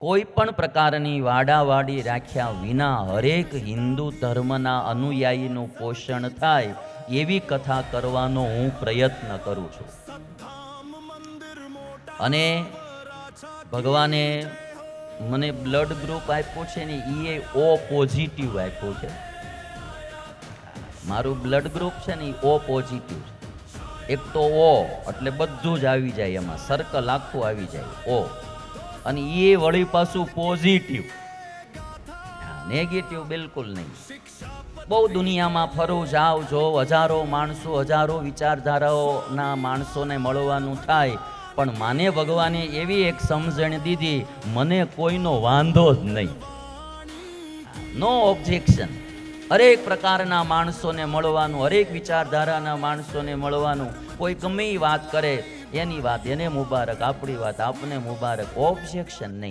કોઈ પણ પ્રકારની વાડાવાડી રાખ્યા વિના હરેક હિન્દુ ધર્મના અનુયાયીનું પોષણ થાય એવી કથા કરવાનો હું પ્રયત્ન કરું છું. અને ભગવાને મને બ્લડ ગ્રુપ આપ્યો છે ને એ ઓ પોઝિટિવ આપ્યો છે. મારું બ્લડ ગ્રુપ છે ને એ ઓ પોઝિટિવ છે. એક તો ઓ એટલે બધું જ આવી જાય, એમાં સર્કલ આખું આવી જાય ઓ, અને એ વળી પાછું પોઝિટિવ, નેગેટિવ બિલકુલ નહીં. બહુ દુનિયામાં ફરું જાવ જો, હજારો માણસો હજારો વિચારધારાઓના માણસોને મળવાનું થાય, પણ માને ભગવાને એવી એક સમજણ દીધી, મને કોઈનો વાંધો જ નહીં, નો ઓબ્જેક્શન. હરેક પ્રકારના માણસોને મળવાનું, હરેક વિચારધારાના માણસોને મળવાનું. કોઈ ગમે વાત કરે એની વાત એને મુબારક, આપણી વાત આપને મુબારક, ઓબ્જેક્શન નહીં.